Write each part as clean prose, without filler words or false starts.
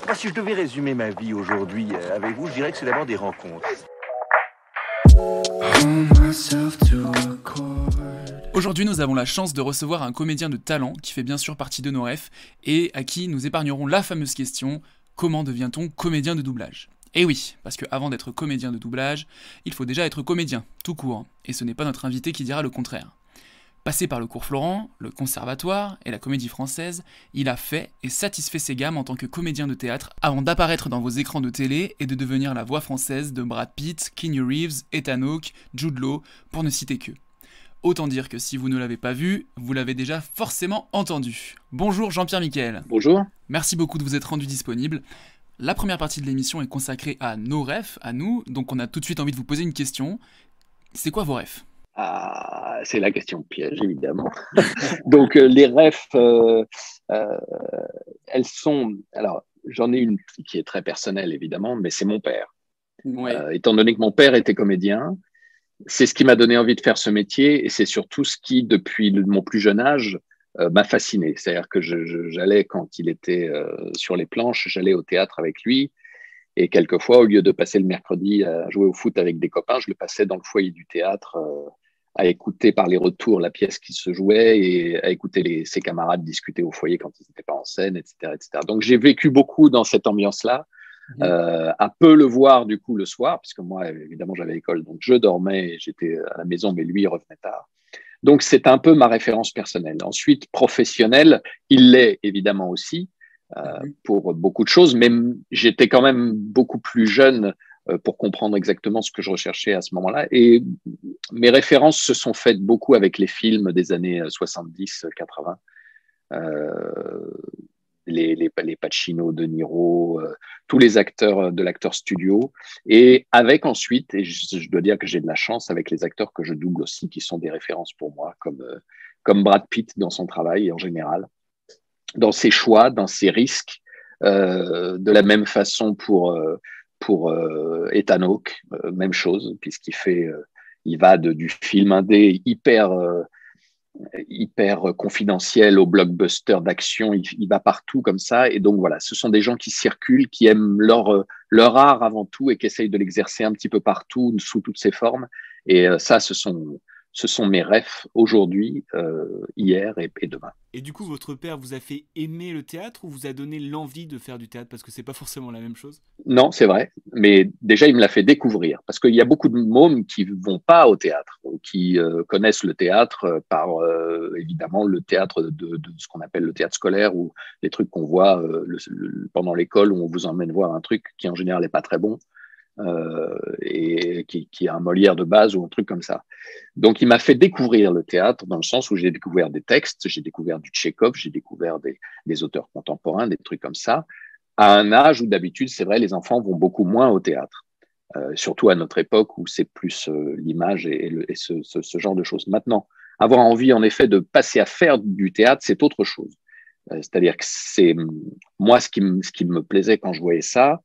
Moi, si je devais résumer ma vie aujourd'hui avec vous, je dirais que c'est d'abord des rencontres. Aujourd'hui, nous avons la chance de recevoir un comédien de talent qui fait bien sûr partie de nos rêves et à qui nous épargnerons la fameuse question: comment devient-on comédien de doublage? Et oui, parce qu'avant d'être comédien de doublage, il faut déjà être comédien, tout court, et ce n'est pas notre invité qui dira le contraire. Passé par le cours Florent, le conservatoire et la comédie française, il a fait et satisfait ses gammes en tant que comédien de théâtre avant d'apparaître dans vos écrans de télé et de devenir la voix française de Brad Pitt, Keanu Reeves, Ethan Hawke, Jude Law, pour ne citer qu'eux. Autant dire que si vous ne l'avez pas vu, vous l'avez déjà forcément entendu. Bonjour Jean-Pierre Michael. Bonjour. Merci beaucoup de vous être rendu disponible. La première partie de l'émission est consacrée à nos rêves, à nous, donc on a tout de suite envie de vous poser une question. C'est quoi vos rêves? Ah, c'est la question piège, évidemment. Donc, les refs, elles sont... Alors, j'en ai une qui est très personnelle, évidemment, mais c'est mon père. Ouais. Étant donné que mon père était comédien, c'est ce qui m'a donné envie de faire ce métier et c'est surtout ce qui, depuis mon plus jeune âge, m'a fasciné. C'est-à-dire que j'allais, quand il était sur les planches, j'allais au théâtre avec lui. Et quelquefois, au lieu de passer le mercredi à jouer au foot avec des copains, je le passais dans le foyer du théâtre à écouter par les retours la pièce qui se jouait et à écouter ses camarades discuter au foyer quand ils n'étaient pas en scène, etc., etc. Donc, j'ai vécu beaucoup dans cette ambiance-là, à peu le voir du coup le soir, puisque moi, évidemment, j'avais école, donc je dormais, j'étais à la maison, mais lui, il revenait tard. Donc, c'est un peu ma référence personnelle. Ensuite, professionnelle, il l'est évidemment aussi, pour beaucoup de choses, mais j'étais quand même beaucoup plus jeune pour comprendre exactement ce que je recherchais à ce moment-là. Et mes références se sont faites beaucoup avec les films des années 70-80. Les Pacino, De Niro, tous les acteurs de l'acteur studio, et avec ensuite, et je dois dire que j'ai de la chance avec les acteurs que je double aussi, qui sont des références pour moi, comme Brad Pitt dans son travail en général, dans ses choix, dans ses risques, de la même façon pour Ethan Hawke, même chose, puisqu'il fait, il va du film indé hyper confidentiel au blockbuster d'action, il va partout comme ça, et donc voilà, ce sont des gens qui circulent, qui aiment leur art avant tout et qui essayent de l'exercer un petit peu partout, sous toutes ses formes, et ça, ce sont mes rêves aujourd'hui, hier et demain. Et du coup, votre père vous a fait aimer le théâtre ou vous a donné l'envie de faire du théâtre? Parce que c'est pas forcément la même chose. Non, c'est vrai, mais déjà, il me l'a fait découvrir, parce qu'il y a beaucoup de mômes qui vont pas au théâtre, qui connaissent le théâtre par, évidemment, le théâtre de ce qu'on appelle le théâtre scolaire, ou les trucs qu'on voit pendant l'école, où on vous emmène voir un truc qui, en général, n'est pas très bon, et qui a un Molière de base ou un truc comme ça. Donc, il m'a fait découvrir le théâtre dans le sens où j'ai découvert des textes, j'ai découvert du Tchekhov, j'ai découvert des auteurs contemporains, des trucs comme ça, à un âge où d'habitude, c'est vrai, les enfants vont beaucoup moins au théâtre, surtout à notre époque où c'est plus l'image et ce genre de choses. Maintenant, avoir envie, en effet, de passer à faire du théâtre, c'est autre chose. C'est-à-dire que c'est moi, ce qui me plaisait quand je voyais ça,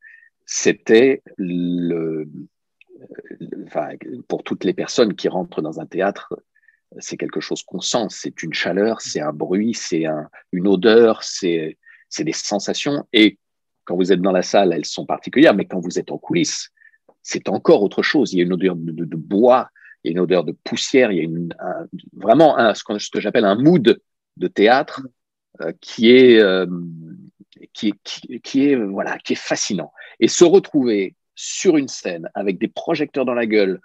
c'était enfin, pour toutes les personnes qui rentrent dans un théâtre, c'est quelque chose qu'on sent, c'est une chaleur, c'est un bruit, c'est une odeur, c'est des sensations. Et quand vous êtes dans la salle, elles sont particulières, mais quand vous êtes en coulisses, c'est encore autre chose. Il y a une odeur de bois, il y a une odeur de poussière, il y a vraiment ce que j'appelle un mood de théâtre qui est voilà, qui est fascinant. Et se retrouver sur une scène avec des projecteurs dans la gueule,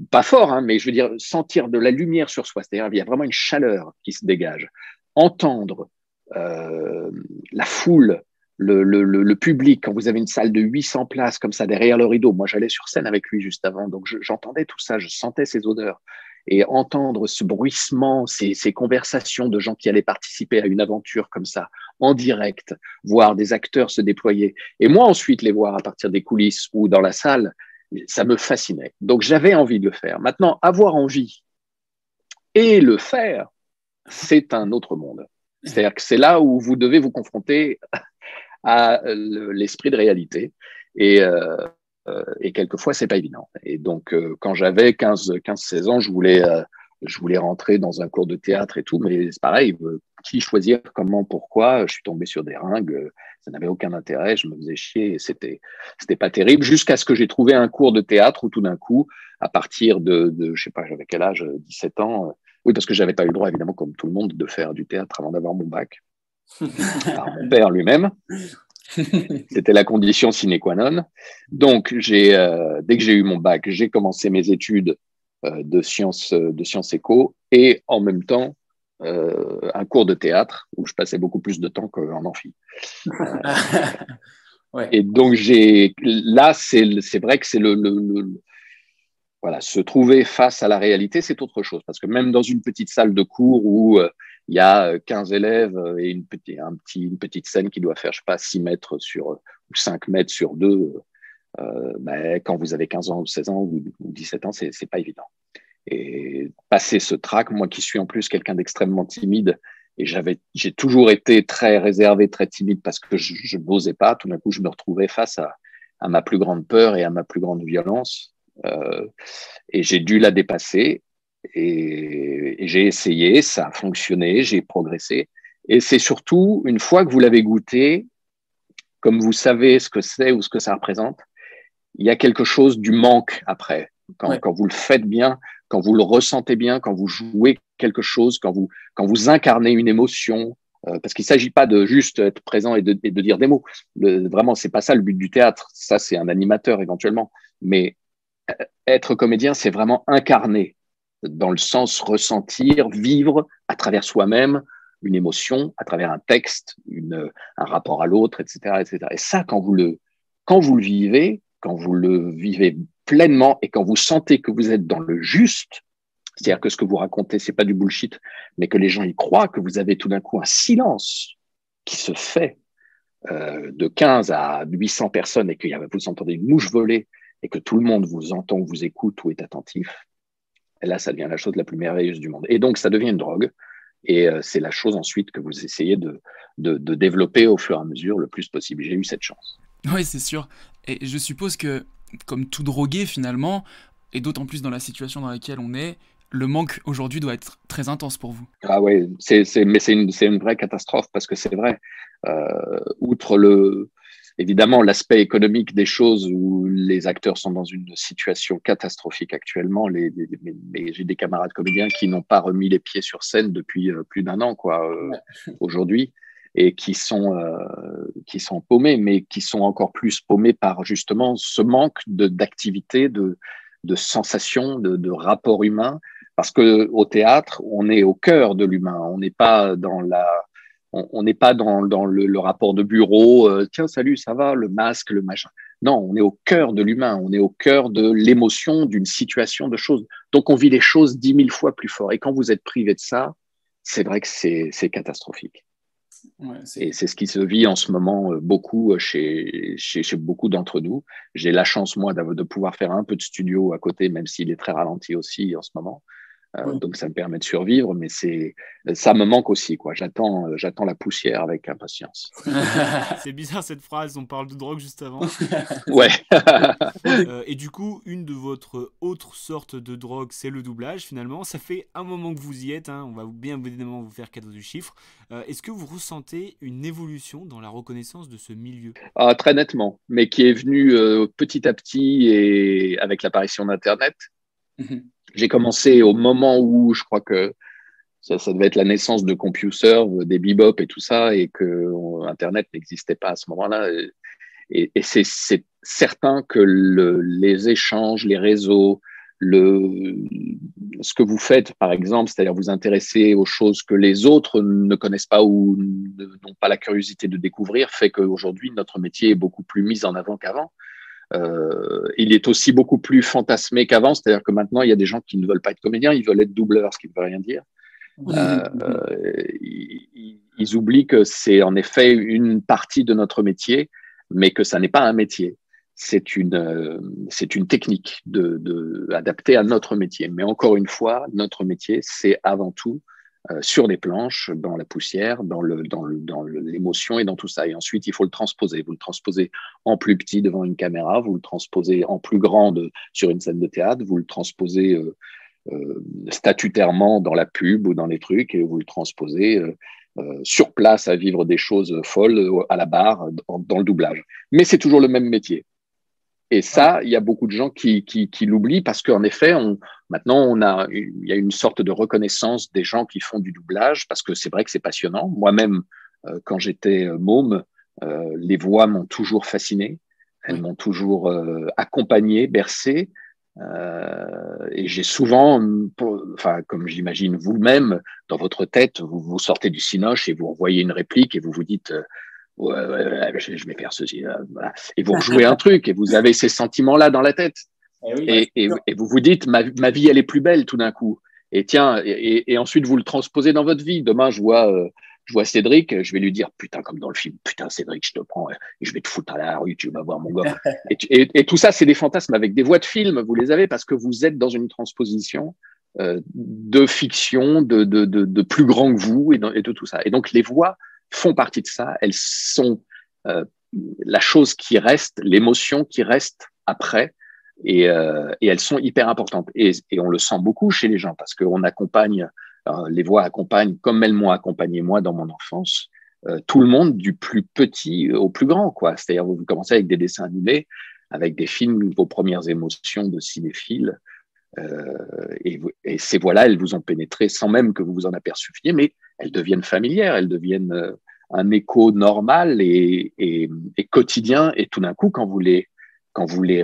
pas fort, hein, mais je veux dire, sentir de la lumière sur soi, c'est-à-dire il y a vraiment une chaleur qui se dégage. Entendre la foule, le public, quand vous avez une salle de 800 places comme ça derrière le rideau, moi j'allais sur scène avec lui juste avant, donc j'entendais tout ça, je sentais ces odeurs. Et entendre ce bruissement, ces conversations de gens qui allaient participer à une aventure comme ça, en direct, voir des acteurs se déployer, et moi ensuite les voir à partir des coulisses ou dans la salle, ça me fascinait. Donc j'avais envie de le faire. Maintenant, avoir envie et le faire, c'est un autre monde. C'est-à-dire que c'est là où vous devez vous confronter à l'esprit de réalité. Et quelquefois, c'est pas évident. Et donc, quand j'avais 15-16 ans, je voulais je voulais rentrer dans un cours de théâtre et tout, mais c'est pareil, qui choisir, comment, pourquoi, je suis tombé sur des ringues, ça n'avait aucun intérêt, je me faisais chier, et c'était pas terrible, jusqu'à ce que j'ai trouvé un cours de théâtre où tout d'un coup, à partir de je sais pas, j'avais quel âge, 17 ans, oui, parce que j'avais pas eu le droit, évidemment, comme tout le monde, de faire du théâtre avant d'avoir mon bac, par mon père lui-même. C'était la condition sine qua non. Donc, dès que j'ai eu mon bac, j'ai commencé mes études de sciences éco et en même temps un cours de théâtre où je passais beaucoup plus de temps qu'en amphi. Ouais. Et donc, là, c'est vrai que c'est voilà, se trouver face à la réalité, c'est autre chose. Parce que même dans une petite salle de cours où il y a 15 élèves et une petite scène qui doit faire, je sais pas, 6 mètres ou 5 mètres sur 2, quand vous avez 15 ans ou 16 ans ou 17 ans, c'est pas évident. Et passer ce trac, moi qui suis en plus quelqu'un d'extrêmement timide, et j'ai toujours été très réservé, très timide parce que je n'osais pas, tout d'un coup, je me retrouvais face à ma plus grande peur et à ma plus grande violence. Et j'ai dû la dépasser et j'ai essayé, ça a fonctionné, j'ai progressé. Et c'est surtout, une fois que vous l'avez goûté, comme vous savez ce que c'est ou ce que ça représente, il y a quelque chose du manque après. Quand vous le faites bien, quand vous le ressentez bien, quand vous jouez quelque chose, quand vous incarnez une émotion, parce qu'il ne s'agit pas de juste être présent et de dire des mots. Vraiment, c'est pas ça le but du théâtre. Ça, c'est un animateur éventuellement. Mais être comédien, c'est vraiment incarner, dans le sens ressentir, vivre à travers soi-même une émotion, à travers un texte, un rapport à l'autre, etc., etc. Et ça, quand vous le vivez, quand vous le vivez pleinement et quand vous sentez que vous êtes dans le juste, c'est-à-dire que ce que vous racontez, c'est pas du bullshit, mais que les gens y croient, que vous avez tout d'un coup un silence qui se fait de 15 à 800 personnes et que vous entendez une mouche voler et que tout le monde vous entend, vous écoute ou est attentif, et là, ça devient la chose la plus merveilleuse du monde. Et donc, ça devient une drogue. Et c'est la chose ensuite que vous essayez de développer au fur et à mesure le plus possible. J'ai eu cette chance. Oui, c'est sûr. Et je suppose que, comme tout drogué finalement, et d'autant plus dans la situation dans laquelle on est, le manque aujourd'hui doit être très intense pour vous. Ah ouais, mais c'est une vraie catastrophe parce que c'est vrai. Outre évidemment l'aspect économique des choses où les acteurs sont dans une situation catastrophique actuellement, mais j'ai des camarades comédiens qui n'ont pas remis les pieds sur scène depuis plus d'un an, aujourd'hui, et qui sont paumés, mais qui sont encore plus paumés par justement ce manque d'activité, de sensations, de rapports humains. Parce que au théâtre, on est au cœur de l'humain. On n'est pas dans le rapport de bureau. Tiens, salut, ça va, le masque, le machin. Non, on est au cœur de l'humain. On est au cœur de l'émotion, d'une situation, de choses. Donc, on vit les choses 10 000 fois plus fort. Et quand vous êtes privé de ça, c'est vrai que c'est catastrophique. Ouais, et c'est ce qui se vit en ce moment beaucoup chez beaucoup d'entre nous. J'ai la chance, moi, de pouvoir faire un peu de studio à côté, même s'il est très ralenti aussi en ce moment. Donc, ça me permet de survivre, mais ça me manque aussi, quoi. J'attends la poussière avec impatience. C'est bizarre cette phrase, on parle de drogue juste avant. Ouais. Et du coup, une de votre autre sorte de drogue, c'est le doublage finalement. Ça fait un moment que vous y êtes, hein. On va bien évidemment vous faire cadeau du chiffre. Est-ce que vous ressentez une évolution dans la reconnaissance de ce milieu ? Très nettement, mais qui est venue petit à petit et avec l'apparition d'Internet. J'ai commencé au moment où je crois que ça devait être la naissance de CompuServe, des Bebop et tout ça, et que Internet n'existait pas à ce moment-là. Et c'est certain que les échanges, les réseaux, ce que vous faites, par exemple, c'est-à-dire vous intéresser aux choses que les autres ne connaissent pas ou n'ont pas la curiosité de découvrir, fait qu'aujourd'hui, notre métier est beaucoup plus mis en avant qu'avant. Il est aussi beaucoup plus fantasmé qu'avant, c'est-à-dire que maintenant, il y a des gens qui ne veulent pas être comédiens, ils veulent être doubleurs, ce qui ne veut rien dire. Ils oublient que c'est en effet une partie de notre métier, mais que ça n'est pas un métier. C'est une technique adaptée à notre métier. Mais encore une fois, notre métier, c'est avant tout sur les planches, dans la poussière, dans l'émotion et dans tout ça. Et ensuite, il faut le transposer. Vous le transposez en plus petit devant une caméra, vous le transposez en plus grande sur une scène de théâtre, vous le transposez statutairement dans la pub ou dans les trucs et vous le transposez sur place à vivre des choses folles à la barre dans le doublage. Mais c'est toujours le même métier. Et ça, il y a beaucoup de gens qui l'oublient parce qu'en effet, maintenant, il y a une sorte de reconnaissance des gens qui font du doublage parce que c'est vrai que c'est passionnant. Moi-même, quand j'étais môme, les voix m'ont toujours fasciné. Elles m'ont toujours accompagné, bercé. Et j'ai souvent, comme j'imagine vous-même, dans votre tête, vous sortez du cinoche et vous envoyez une réplique et vous vous dites ouais, je vais faire ceci, voilà. Et vous rejouez un truc et vous avez ces sentiments-là dans la tête. Et vous vous dites ma vie, elle est plus belle tout d'un coup. Et tiens, et ensuite vous le transposez dans votre vie. Demain, je vois Cédric, je vais lui dire putain, comme dans le film, putain Cédric, je te prends et je vais te foutre à la rue, tu vas voir mon gars. Et tout ça, c'est des fantasmes avec des voix de film, vous les avez parce que vous êtes dans une transposition de fiction, de plus grand que vous et de tout ça. Et donc les voix font partie de ça, elles sont la chose qui reste, l'émotion qui reste après, et elles sont hyper importantes. Et on le sent beaucoup chez les gens parce qu'on accompagne, les voix accompagnent, comme elles m'ont accompagné moi dans mon enfance, tout le monde du plus petit au plus grand, quoi. C'est-à-dire vous commencez avec des dessins animés, avec des films, vos premières émotions de cinéphile, et ces voix-là, elles vous ont pénétré sans même que vous vous en aperceviez, mais elles deviennent familières, elles deviennent un écho normal et quotidien. Et tout d'un coup, quand vous les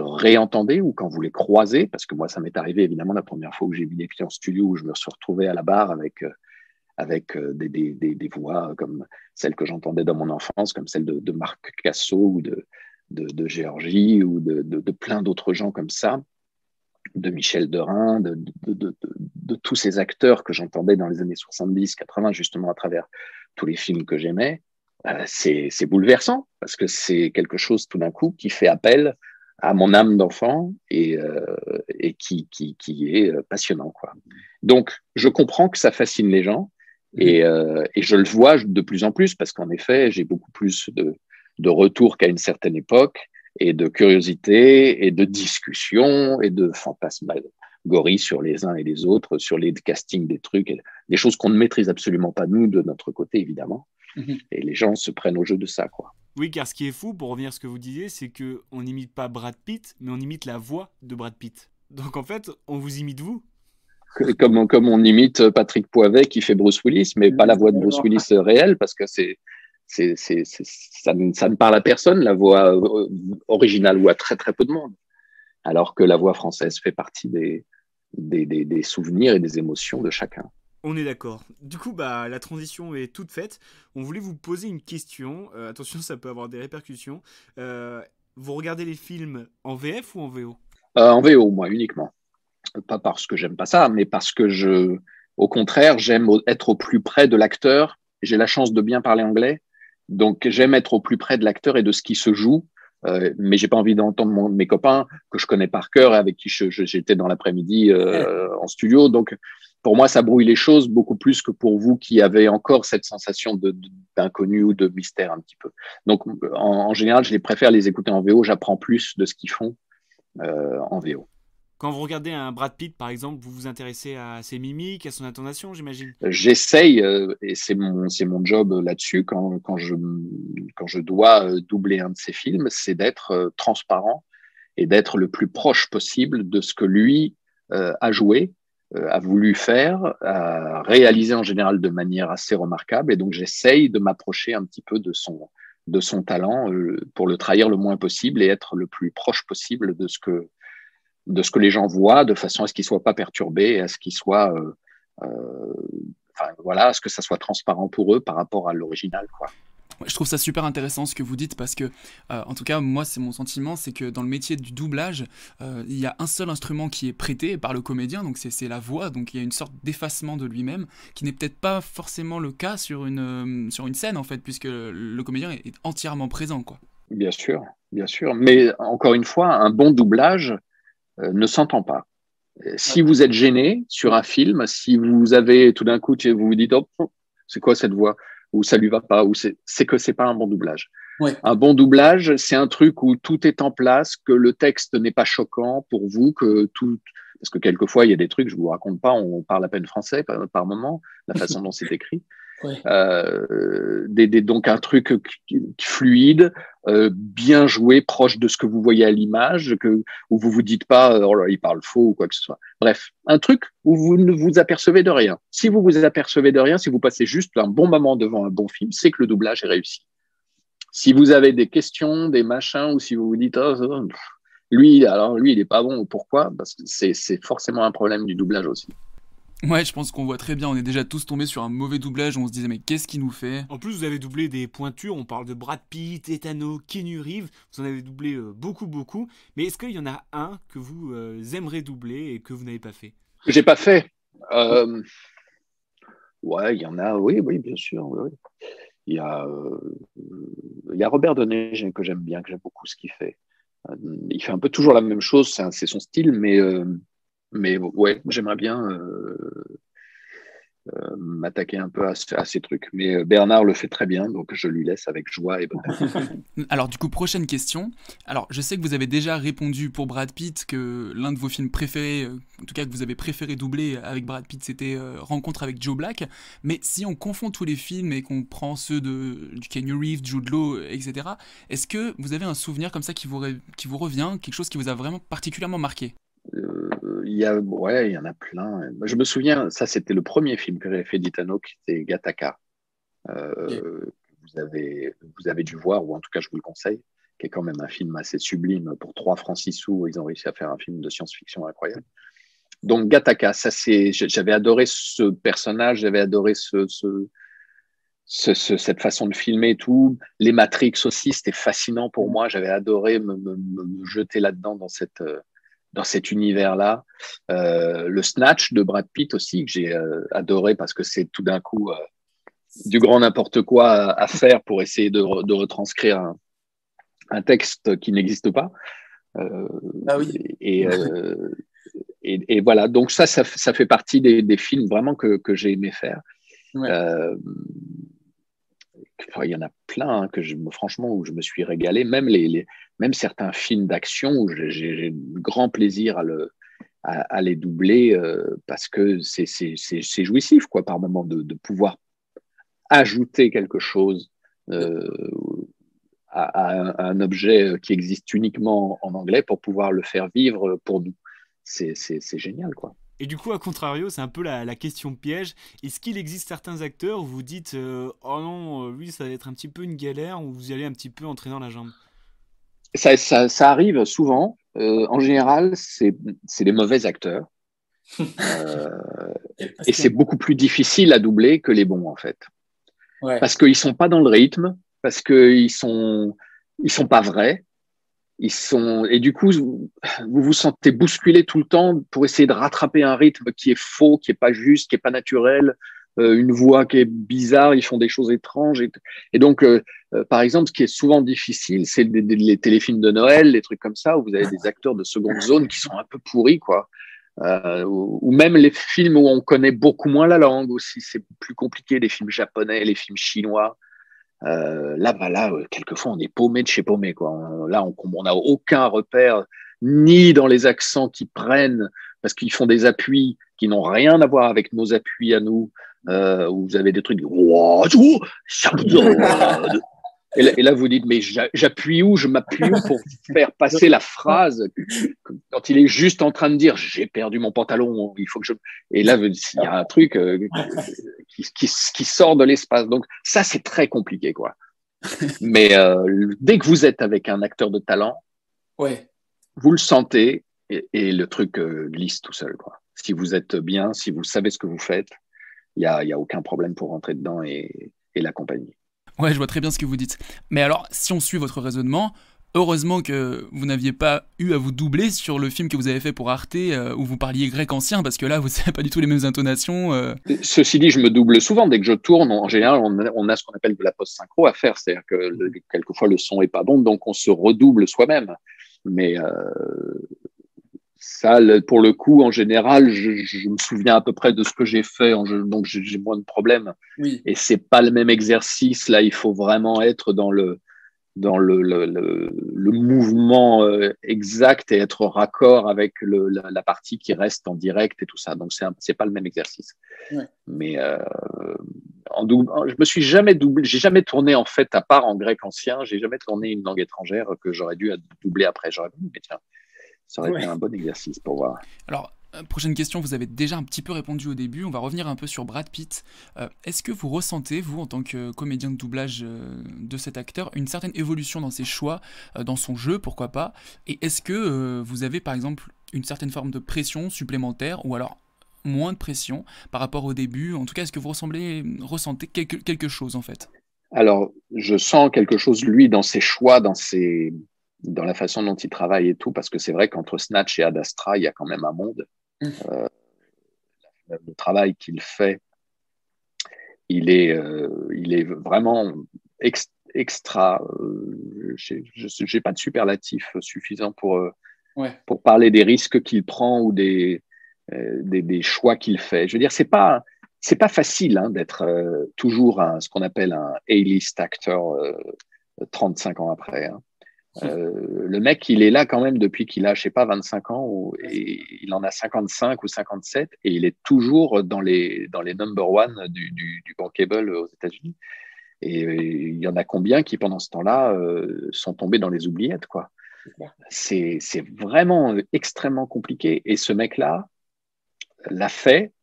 réentendez ou quand vous les croisez, parce que moi, ça m'est arrivé évidemment la première fois où j'ai vu les pieds en studio, où je me suis retrouvé à la barre avec des voix comme celles que j'entendais dans mon enfance, comme celle de Marc Cassot ou de Géorgie ou de plein d'autres gens comme ça, de Michel Derain, de tous ces acteurs que j'entendais dans les années 70, 80, justement à travers tous les films que j'aimais. C'est bouleversant parce que c'est quelque chose tout d'un coup qui fait appel à mon âme d'enfant et qui est passionnant, quoi. Donc, je comprends que ça fascine les gens et je le vois de plus en plus parce qu'en effet, j'ai beaucoup plus de retours qu'à une certaine époque et de curiosité et de discussion et de fantasmagorie sur les uns et les autres, sur les castings des trucs, des choses qu'on ne maîtrise absolument pas nous de notre côté, évidemment. Et les gens se prennent au jeu de ça, quoi. Oui, car ce qui est fou, pour revenir à ce que vous disiez, c'est qu'on n'imite pas Brad Pitt, mais on imite la voix de Brad Pitt. Donc en fait, on vous imite vous. Comme on imite Patrick Poivet qui fait Bruce Willis, mais pas la voix de Bruce Willis réelle, parce que ça ne parle à personne, la voix originale, ou à très très peu de monde. Alors que la voix française fait partie des souvenirs et des émotions de chacun. On est d'accord. Du coup, la transition est toute faite. On voulait vous poser une question. Attention, ça peut avoir des répercussions. Vous regardez les films en VF ou en VO ? En VO, moi, uniquement. Pas parce que j'aime pas ça, mais parce que au contraire, j'aime être au plus près de l'acteur. J'ai la chance de bien parler anglais, donc j'aime être au plus près de l'acteur et de ce qui se joue. Mais j'ai pas envie d'entendre mes copains que je connais par cœur et avec qui j'étais dans l'après-midi en studio. Donc, pour moi, ça brouille les choses beaucoup plus que pour vous qui avez encore cette sensation d'inconnu ou de mystère un petit peu. Donc, en général, je les préfère les écouter en VO. J'apprends plus de ce qu'ils font en VO. Quand vous regardez un Brad Pitt, par exemple, vous vous intéressez à ses mimiques, à son intonation, j'imagine ? J'essaye, et c'est mon job là-dessus, quand je dois doubler un de ses films, c'est d'être transparent et d'être le plus proche possible de ce que lui a joué, a voulu faire, a réalisé en général de manière assez remarquable. Et donc, j'essaye de m'approcher un petit peu de son talent pour le trahir le moins possible et être le plus proche possible de ce que les gens voient, de façon à ce qu'ils ne soient pas perturbés, à ce qu'ils soient, à ce que ça soit transparent pour eux par rapport à l'original, quoi. Je trouve ça super intéressant ce que vous dites parce que, en tout cas, moi, c'est mon sentiment, c'est que dans le métier du doublage, il y a un seul instrument qui est prêté par le comédien, donc c'est la voix, donc il y a une sorte d'effacement de lui-même qui n'est peut-être pas forcément le cas sur une scène, en fait, puisque le comédien est entièrement présent, quoi. Bien sûr, mais encore une fois, un bon doublage ne s'entend pas. Si vous êtes gêné sur un film, si vous avez tout d'un coup, vous vous dites oh, c'est quoi cette voix, ou ça lui va pas, ou c'est que c'est pas un bon doublage. Ouais. Un bon doublage, c'est un truc où tout est en place, que le texte n'est pas choquant pour vous, que Parce que quelquefois, il y a des trucs, je ne vous raconte pas, on parle à peine français par moment, la façon dont c'est écrit. Ouais. Donc un truc fluide, bien joué, proche de ce que vous voyez à l'image, où vous vous dites pas oh là, il parle faux ou quoi que ce soit. Bref, un truc où vous ne vous apercevez de rien. Si vous vous apercevez de rien, si vous passez juste un bon moment devant un bon film, c'est que le doublage est réussi. Si vous avez des questions, des machins, ou si vous vous dites lui il est pas bon, pourquoi? Parce que c'est forcément un problème du doublage aussi. Ouais, je pense qu'on voit très bien, on est déjà tous tombés sur un mauvais doublage où on se disait mais qu'est-ce qu'il nous fait? En plus, vous avez doublé des pointures, on parle de Brad Pitt, Ethan Keanu Reeves, vous en avez doublé beaucoup, mais est-ce qu'il y en a un que vous aimeriez doubler et que vous n'avez pas fait? Que j'ai pas fait. Ouais, il y en a, oui, bien sûr. Oui. Il y a Robert Downey que j'aime bien, que j'aime beaucoup ce qu'il fait. Il fait un peu toujours la même chose, c'est son style, mais ouais, j'aimerais bien m'attaquer un peu à ces trucs. Mais Bernard le fait très bien, donc je lui laisse avec joie et bonheur. Alors du coup, prochaine question. Alors je sais que vous avez déjà répondu pour Brad Pitt que l'un de vos films préférés, en tout cas que vous avez préféré doubler avec Brad Pitt, c'était Rencontre avec Joe Black. Mais si on confond tous les films et qu'on prend ceux du Keanu Reeves, Jude Law, etc., est-ce que vous avez un souvenir comme ça qui vous revient, quelque chose qui vous a vraiment particulièrement marqué? Il y en a plein. Je me souviens, ça c'était le premier film que j'avais fait d'Itano, qui était Gattaca. Vous avez dû voir, ou en tout cas je vous le conseille, qui est quand même un film assez sublime. Pour 3 francs 6 sous, ils ont réussi à faire un film de science-fiction incroyable. Donc Gattaca, j'avais adoré ce personnage, j'avais adoré cette façon de filmer et tout. Les Matrix aussi, c'était fascinant pour moi. J'avais adoré me jeter là-dedans dans cet univers-là. Le Snatch de Brad Pitt aussi, que j'ai adoré parce que c'est tout d'un coup du grand n'importe quoi à faire pour essayer de retranscrire un texte qui n'existe pas. Ah oui. Et voilà, donc ça fait partie des films vraiment que j'ai aimé faire. Ouais. Il y en a plein hein, franchement, où je me suis régalé, même certains films d'action où j'ai grand plaisir à les doubler parce que c'est jouissif quoi, par moment de pouvoir ajouter quelque chose à un objet qui existe uniquement en anglais pour pouvoir le faire vivre pour nous. C'est génial quoi. Et du coup, à contrario, c'est un peu la question piège. Est-ce qu'il existe certains acteurs où vous dites oh non, lui, ça va être un petit peu une galère, ou vous y allez un petit peu en traînant la jambe? Ça arrive souvent. En général, c'est des mauvais acteurs. Et c'est beaucoup plus difficile à doubler que les bons, en fait. Ouais. Parce qu'ils ne sont pas dans le rythme, parce qu'ils ne sont pas vrais. Et du coup, vous vous sentez bousculé tout le temps pour essayer de rattraper un rythme qui est faux, qui est pas juste, qui est pas naturel, une voix qui est bizarre, ils font des choses étranges. Et donc, par exemple, ce qui est souvent difficile, c'est les téléfilms de Noël, les trucs comme ça, où vous avez des acteurs de seconde zone qui sont un peu pourris, quoi. Ou même les films où on connaît beaucoup moins la langue aussi, c'est plus compliqué, les films japonais, les films chinois. Là, quelquefois, on est paumé de chez paumé, quoi. On n'a aucun repère, ni dans les accents qu'ils prennent, parce qu'ils font des appuis qui n'ont rien à voir avec nos appuis à nous, où vous avez des trucs. Et là, vous dites, mais j'appuie où? Je m'appuie où pour faire passer la phrase quand il est juste en train de dire j'ai perdu mon pantalon, il faut que je. Et là, il y a un truc qui sort de l'espace. Donc, ça, c'est très compliqué, quoi. Mais dès que vous êtes avec un acteur de talent, ouais. Vous le sentez et le truc glisse tout seul, quoi. Si vous êtes bien, si vous savez ce que vous faites, il y a aucun problème pour rentrer dedans et l'accompagner. Ouais, je vois très bien ce que vous dites. Mais alors, si on suit votre raisonnement, heureusement que vous n'aviez pas eu à vous doubler sur le film que vous avez fait pour Arte, où vous parliez grec ancien, parce que là, vous n'avez pas du tout les mêmes intonations. Ceci dit, je me double souvent. Dès que je tourne, en général, on a ce qu'on appelle de la post-synchro à faire. C'est-à-dire que quelquefois, le son n'est pas bon, donc on se redouble soi-même. Mais ça, pour le coup, en général, je me souviens à peu près de ce que j'ai fait, donc j'ai moins de problèmes. Oui. Et c'est pas le même exercice. Là, il faut vraiment être dans dans le mouvement exact et être raccord avec la partie qui reste en direct et tout ça. Donc, c'est pas le même exercice. Ouais. Mais je me suis jamais doublé, j'ai jamais tourné en fait, à part en grec ancien, j'ai jamais tourné une langue étrangère que j'aurais dû doubler après. J'aurais dit, mais tiens, ça aurait été un bon exercice pour voir. Alors, prochaine question, vous avez déjà un petit peu répondu au début, on va revenir un peu sur Brad Pitt. Est-ce que vous ressentez, vous, en tant que comédien de doublage de cet acteur, une certaine évolution dans ses choix, dans son jeu, pourquoi pas? Et est-ce que vous avez, par exemple, une certaine forme de pression supplémentaire, ou alors moins de pression par rapport au début? En tout cas, est-ce que vous ressentez quelque chose, en fait? Alors, je sens quelque chose, lui, dans ses choix, dans la façon dont il travaille et tout, parce que c'est vrai qu'entre Snatch et Ad Astra, il y a quand même un monde. Le travail qu'il fait, il est vraiment extra. J'ai pas de superlatif suffisant pour parler des risques qu'il prend ou des choix qu'il fait. Je veux dire, c'est pas facile d'être toujours ce qu'on appelle un A-list actor 35 ans après. Le mec, il est là quand même depuis qu'il a, je sais pas, 25 ans, et il en a 55 ou 57, et il est toujours dans les number one du bankable aux États-Unis. Et il y en a combien qui, pendant ce temps-là, sont tombés dans les oubliettes, quoi. C'est vraiment extrêmement compliqué. Et ce mec-là l'a fait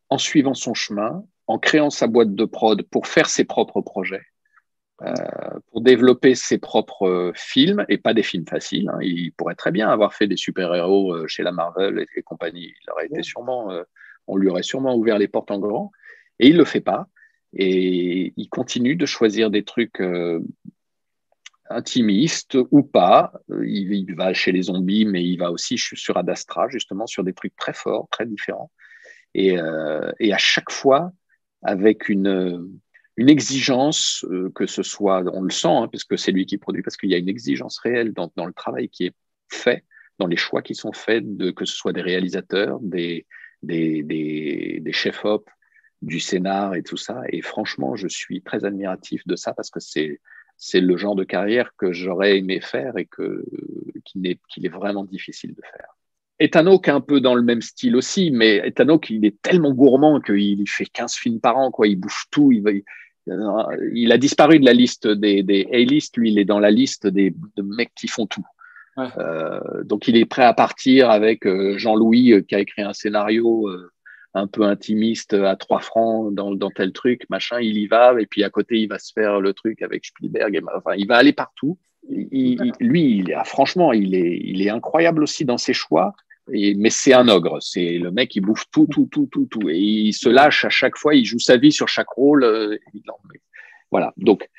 en suivant son chemin, en créant sa boîte de prod pour faire ses propres projets. Pour développer ses propres films, et pas des films faciles. Il pourrait très bien avoir fait des super-héros chez la Marvel et compagnie. On lui aurait sûrement ouvert les portes en grand, et il le fait pas. Et il continue de choisir des trucs intimistes ou pas. Il va chez les zombies, mais il va aussi sur Ad Astra, justement, sur des trucs très forts, très différents. Et à chaque fois, avec une exigence, que ce soit, on le sent, parce que c'est lui qui produit, parce qu'il y a une exigence réelle dans le travail qui est fait, dans les choix qui sont faits, que ce soit des réalisateurs, des chefs-op, du scénar et tout ça. Et franchement, je suis très admiratif de ça, parce que c'est le genre de carrière que j'aurais aimé faire et qu'il est vraiment difficile de faire. Ethan Hawke est un peu dans le même style aussi, mais Ethan Hawke, il est tellement gourmand qu'il fait 15 films par an, quoi. Il bouffe tout. Il a disparu de la liste des A-list. Lui, il est dans la liste de mecs qui font tout. Ouais. Donc, il est prêt à partir avec Jean-Louis, qui a écrit un scénario un peu intimiste à 3 francs dans tel truc, machin. Il y va, et puis à côté, il va se faire le truc avec Spielberg. Enfin, il va aller partout. Lui, franchement, il est incroyable aussi dans ses choix. Mais c'est un ogre. C'est le mec, il bouffe tout. Et il se lâche à chaque fois. Il joue sa vie sur chaque rôle. Voilà. Donc,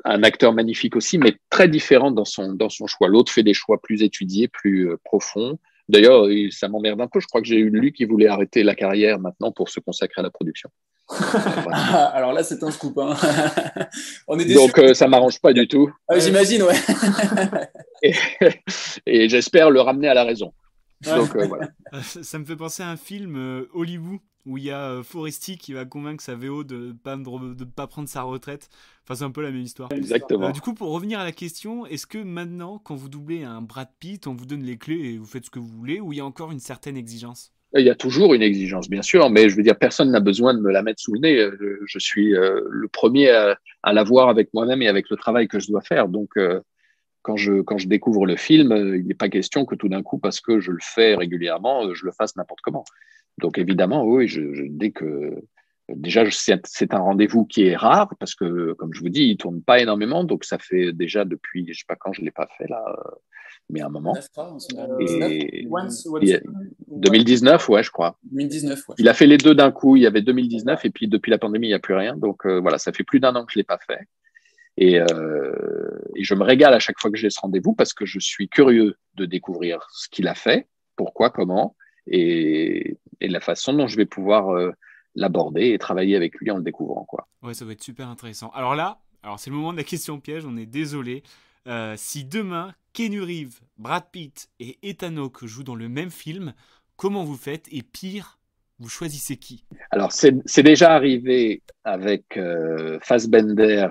un acteur magnifique aussi, mais très différent dans son choix. L'autre fait des choix plus étudiés, plus profonds. D'ailleurs, ça m'emmerde un peu. Je crois que j'ai lu qu'il voulait arrêter la carrière maintenant pour se consacrer à la production. Alors là, c'est un scoop. On est déçus. Donc, ça m'arrange pas du tout. J'imagine, ouais. et j'espère le ramener à la raison. Donc, voilà. Ça me fait penser à un film Hollywood où il y a Foresti qui va convaincre sa VO de pas prendre sa retraite. Enfin, c'est un peu la même histoire. Exactement. Du coup, pour revenir à la question, est-ce que maintenant, quand vous doublez un Brad Pitt, on vous donne les clés et vous faites ce que vous voulez, ou il y a encore une certaine exigence? Il y a toujours une exigence, bien sûr, mais je veux dire, personne n'a besoin de me la mettre sous le nez. Je suis le premier à la voir avec moi-même et avec le travail que je dois faire. Donc, quand je découvre le film, il n'est pas question que tout d'un coup, parce que je le fais régulièrement, je le fasse n'importe comment. Donc évidemment, oui, dès que déjà c'est un rendez-vous qui est rare, parce que comme je vous dis, il tourne pas énormément, donc ça fait déjà depuis, je sais pas quand je l'ai pas fait là, mais un moment. 2019, ouais, je crois. 2019, ouais. Il a fait les deux d'un coup. Il y avait 2019 et puis depuis la pandémie, il n'y a plus rien. Donc voilà, ça fait plus d'1 an que je l'ai pas fait. Et je me régale à chaque fois que j'ai ce rendez-vous, parce que je suis curieux de découvrir ce qu'il a fait, pourquoi, comment, et la façon dont je vais pouvoir l'aborder et travailler avec lui en le découvrant, quoi. Ouais, ça va être super intéressant. Alors c'est le moment de la question piège, on est désolé. Si demain, Keanu Reeves, Brad Pitt et Ethan Hawke jouent dans le même film, comment vous faites? Et pire, vous choisissez qui? Alors, c'est déjà arrivé avec Fassbender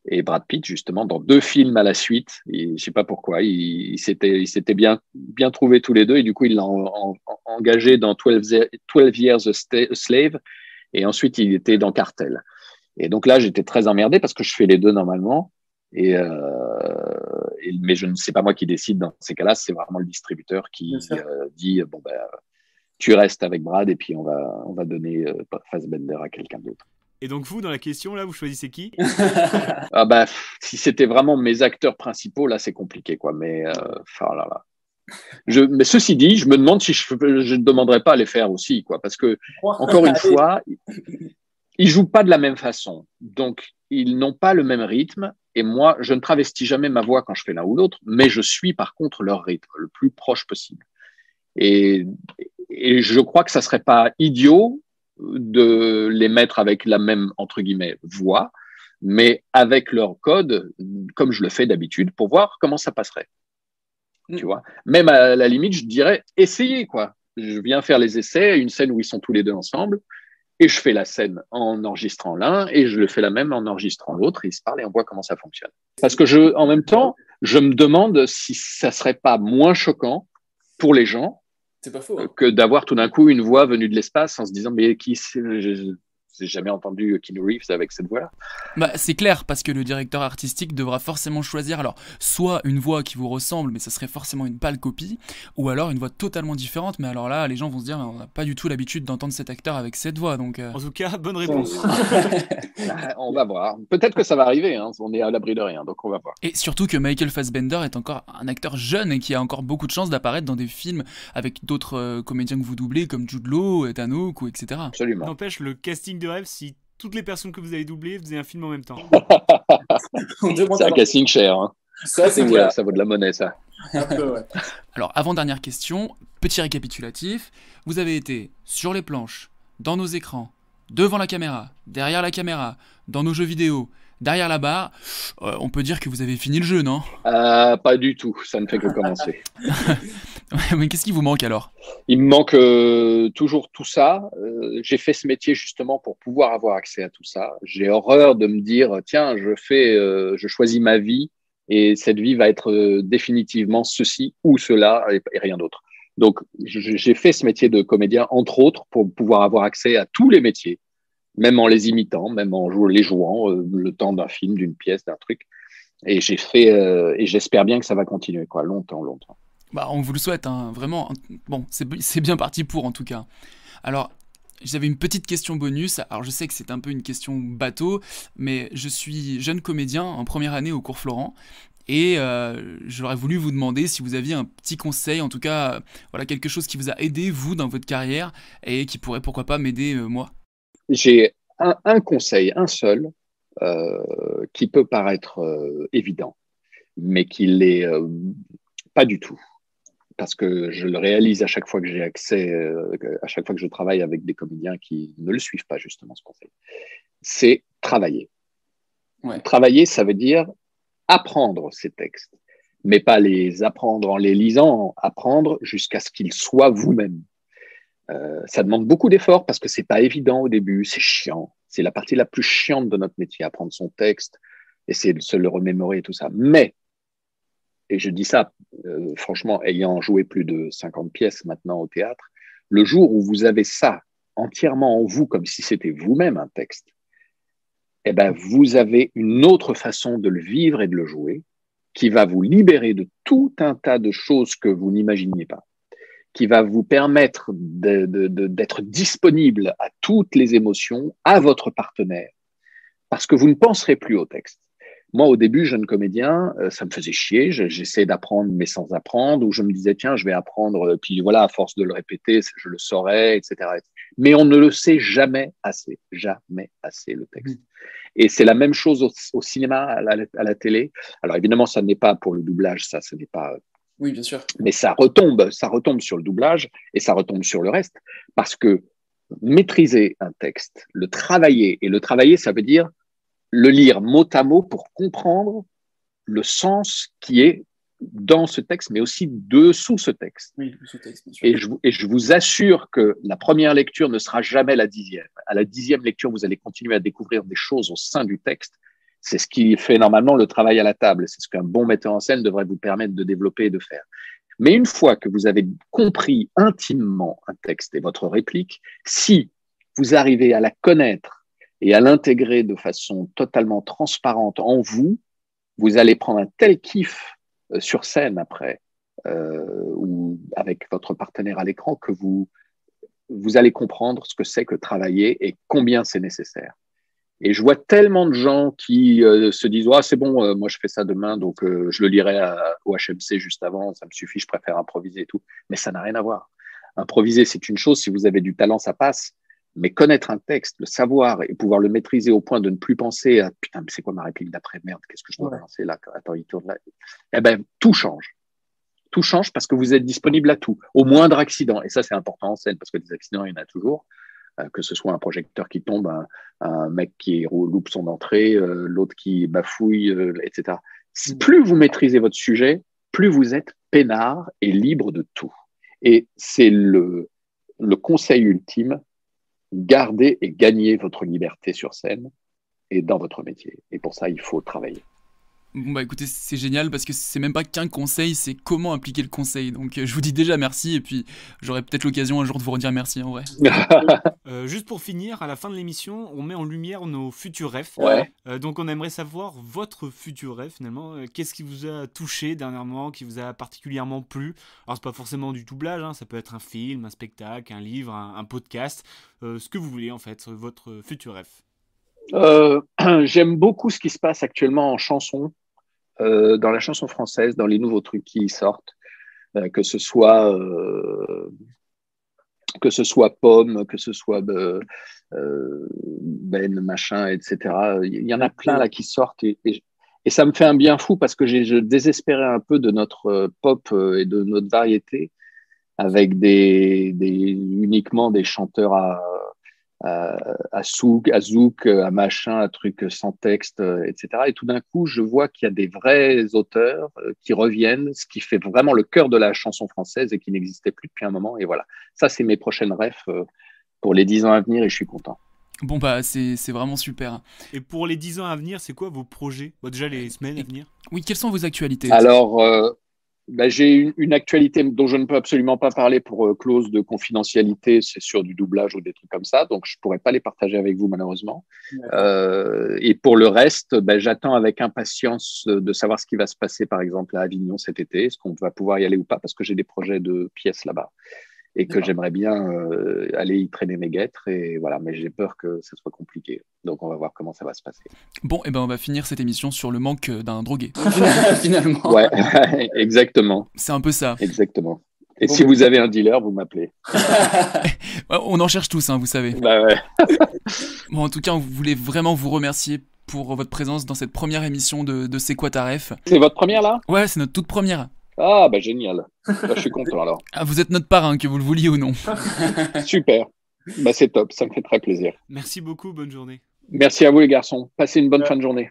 Et Brad Pitt, justement, dans 2 films à la suite, je ne sais pas pourquoi, ils s'étaient bien trouvés tous les deux, et du coup, il l'a engagé dans 12 Years a Slave, et ensuite, il était dans Cartel. Et donc là, j'étais très emmerdé parce que je fais les deux normalement, mais je ne sais pas moi qui décide dans ces cas-là, c'est vraiment le distributeur qui dit bon ben tu restes avec Brad et puis on va donner Fassbender à quelqu'un d'autre. Et donc vous, dans la question, là, vous choisissez qui? Ah bah, si c'était vraiment mes acteurs principaux, là, c'est compliqué, quoi. Mais, oh là là. Mais ceci dit, je me demande si je ne demanderais pas à les faire aussi, quoi. Parce que, encore une fois, ils jouent pas de la même façon. Donc, ils n'ont pas le même rythme. Et moi, je ne travestis jamais ma voix quand je fais l'un ou l'autre, mais je suis par contre leur rythme le plus proche possible. Et je crois que ça serait pas idiot de les mettre avec la même, entre guillemets, voix, mais avec leur code, comme je le fais d'habitude, pour voir comment ça passerait. Tu vois, même à la limite, je dirais, essayez, quoi. Je viens faire les essais, une scène où ils sont tous les deux ensemble, et je fais la scène en enregistrant l'un, et je le fais la même en enregistrant l'autre, et ils se parlent et on voit comment ça fonctionne. Parce que en même temps, je me demande si ça serait pas moins choquant pour les gens c'est pas faux, hein, que d'avoir tout d'un coup une voix venue de l'espace en se disant mais qui c'est, j'ai jamais entendu Keanu Reeves avec cette voix-là. Bah, c'est clair, parce que le directeur artistique devra forcément choisir alors soit une voix qui vous ressemble, mais ça serait forcément une pâle copie, ou alors une voix totalement différente, mais alors là, les gens vont se dire, on n'a pas du tout l'habitude d'entendre cet acteur avec cette voix, donc... En tout cas, bonne réponse. On va voir. Peut-être que ça va arriver, hein. On est à l'abri de rien, donc on va voir. Et surtout que Michael Fassbender est encore un acteur jeune et qui a encore beaucoup de chances d'apparaître dans des films avec d'autres comédiens que vous doublez, comme Jude Law, Ethan Hawke, etc. Absolument. N'empêche, le casting de rêve, si toutes les personnes que vous avez doublées faisaient un film en même temps. C'est un casting cher. Hein. Ça, c'est clair. Ça vaut de la monnaie, ça. Un peu, ouais. Alors, avant-dernière question, petit récapitulatif. Vous avez été sur les planches, dans nos écrans, devant la caméra, derrière la caméra, dans nos jeux vidéo, derrière la barre. On peut dire que vous avez fini le jeu, non? Pas du tout, ça ne fait que commencer. Mais qu'est-ce qui vous manque alors? Il me manque toujours tout ça. J'ai fait ce métier justement pour pouvoir avoir accès à tout ça. J'ai horreur de me dire, tiens, je choisis ma vie et cette vie va être définitivement ceci ou cela et rien d'autre. Donc, j'ai fait ce métier de comédien, entre autres, pour pouvoir avoir accès à tous les métiers, même en les imitant, même en les jouant, le temps d'un film, d'une pièce, d'un truc. Et j'ai fait, et j'espère bien que ça va continuer, quoi, longtemps, longtemps. Bah, on vous le souhaite, hein, vraiment. Bon, c'est bien parti pour, en tout cas. Alors, j'avais une petite question bonus. Alors, je sais que c'est un peu une question bateau, mais je suis jeune comédien en première année au cours Florent. Et j'aurais voulu vous demander si vous aviez un petit conseil, en tout cas, voilà, quelque chose qui vous a aidé, vous, dans votre carrière, et qui pourrait, pourquoi pas, m'aider, moi. J'ai un conseil, un seul, qui peut paraître évident, mais qui l'est pas du tout. Parce que je le réalise à chaque fois que j'ai accès, à chaque fois que je travaille avec des comédiens qui ne le suivent pas, justement, ce conseil. C'est travailler. Ouais. Travailler, ça veut dire apprendre ces textes, mais pas les apprendre en les lisant, apprendre jusqu'à ce qu'ils soient vous-même. Ça demande beaucoup d'efforts parce que c'est pas évident au début, c'est chiant. C'est la partie la plus chiante de notre métier, apprendre son texte, essayer de se le remémorer et tout ça. Mais, et je dis ça, franchement, ayant joué plus de 50 pièces maintenant au théâtre, le jour où vous avez ça entièrement en vous, comme si c'était vous-même un texte, eh ben, vous avez une autre façon de le vivre et de le jouer qui va vous libérer de tout un tas de choses que vous n'imaginiez pas, qui va vous permettre d'être disponible à toutes les émotions, à votre partenaire, parce que vous ne penserez plus au texte. Moi, au début, jeune comédien, ça me faisait chier. J'essayais d'apprendre, mais sans apprendre, ou je me disais, tiens, je vais apprendre, puis voilà, à force de le répéter, je le saurais, etc. Mais on ne le sait jamais assez, le texte. Et c'est la même chose au cinéma, à la télé. Alors évidemment, ça n'est pas pour le doublage, ça, ce n'est pas... Oui, bien sûr. Mais ça retombe sur le doublage et ça retombe sur le reste, parce que maîtriser un texte, le travailler, ça veut dire le lire mot à mot pour comprendre le sens qui est dans ce texte, mais aussi dessous ce texte. Oui, le sous-texte, bien sûr. Et je vous assure que la première lecture ne sera jamais la 10e. À la 10e lecture, vous allez continuer à découvrir des choses au sein du texte C'est ce qui fait normalement le travail à la table. C'est ce qu'un bon metteur en scène devrait vous permettre de développer et de faire. Mais une fois que vous avez compris intimement un texte et votre réplique, si vous arrivez à la connaître et à l'intégrer de façon totalement transparente en vous, vous allez prendre un tel kiff sur scène après, ou avec votre partenaire à l'écran, que vous allez comprendre ce que c'est que travailler et combien c'est nécessaire. Et je vois tellement de gens qui se disent « Ah, c'est bon, moi je fais ça demain, donc je le lirai au HMC juste avant, ça me suffit, je préfère improviser et tout. » Mais ça n'a rien à voir. Improviser, c'est une chose, si vous avez du talent, ça passe. Mais connaître un texte, le savoir et pouvoir le maîtriser au point de ne plus penser à « Putain, mais c'est quoi ma réplique d'après? Merde, qu'est-ce que je dois balancer là? Attends, il tourne là. » Eh ben, tout change. Tout change parce que vous êtes disponible à tout, au moindre accident. Et ça, c'est important en scène parce que des accidents, il y en a toujours. Que ce soit un projecteur qui tombe, un mec qui loupe son entrée, l'autre qui bafouille, etc. Plus vous maîtrisez votre sujet, plus vous êtes peinard et libre de tout. Et c'est le conseil ultime, gardez et gagnez votre liberté sur scène et dans votre métier. Et pour ça, il faut travailler. Bon bah écoutez, c'est génial parce que c'est même pas qu'un conseil, c'est comment appliquer le conseil. Donc je vous dis déjà merci et puis j'aurai peut-être l'occasion un jour de vous redire merci en vrai. Juste pour finir, à la fin de l'émission, on met en lumière nos futurs rêves. Ouais. Donc on aimerait savoir votre futur rêve finalement. Qu'est-ce qui vous a touché dernièrement, qui vous a particulièrement plu? Alors c'est pas forcément du doublage, hein, ça peut être un film, un spectacle, un livre, un podcast, ce que vous voulez en fait, votre futur rêve. J'aime beaucoup ce qui se passe actuellement en chanson, dans la chanson française, dans les nouveaux trucs qui sortent, que ce soit Pomme, que ce soit Ben, machin, etc. Il y en a plein là qui sortent et ça me fait un bien fou parce que je désespérais un peu de notre pop et de notre variété avec uniquement des chanteurs à zouk, à machin, à truc sans texte, etc. Et tout d'un coup, je vois qu'il y a des vrais auteurs qui reviennent, ce qui fait vraiment le cœur de la chanson française et qui n'existait plus depuis un moment. Et voilà, ça, c'est mes prochaines rêves pour les 10 ans à venir et je suis content. Bon bah c'est vraiment super. Et pour les 10 ans à venir, c'est quoi vos projets? Déjà les semaines à venir? Oui, quelles sont vos actualités? Alors, j'ai une actualité dont je ne peux absolument pas parler pour clause de confidentialité, c'est sur du doublage ou des trucs comme ça, donc je ne pourrais pas les partager avec vous malheureusement. Et pour le reste, j'attends avec impatience de savoir ce qui va se passer par exemple à Avignon cet été, est-ce qu'on va pouvoir y aller ou pas, parce que j'ai des projets de pièces là-bas et que j'aimerais bien aller y traîner mes guêtres, et voilà, mais j'ai peur que ça soit compliqué. Donc on va voir comment ça va se passer. Bon, et ben on va finir cette émission sur le manque d'un drogué. Finalement. Ouais, exactement. C'est un peu ça. Exactement. Et si vous avez un dealer, vous m'appelez. On en cherche tous, hein, vous savez. Bah ouais. Bon, en tout cas, on voulait vraiment vous remercier pour votre présence dans cette première émission de C'est quoi ta ref? C'est votre première là? Ouais, c'est notre toute première. Ah bah génial. Bah, je suis content alors. Ah, vous êtes notre parrain, que vous le vouliez ou non. Super. Bah c'est top, ça me fait très plaisir. Merci beaucoup, bonne journée. Merci à vous les garçons. Passez une bonne fin de journée.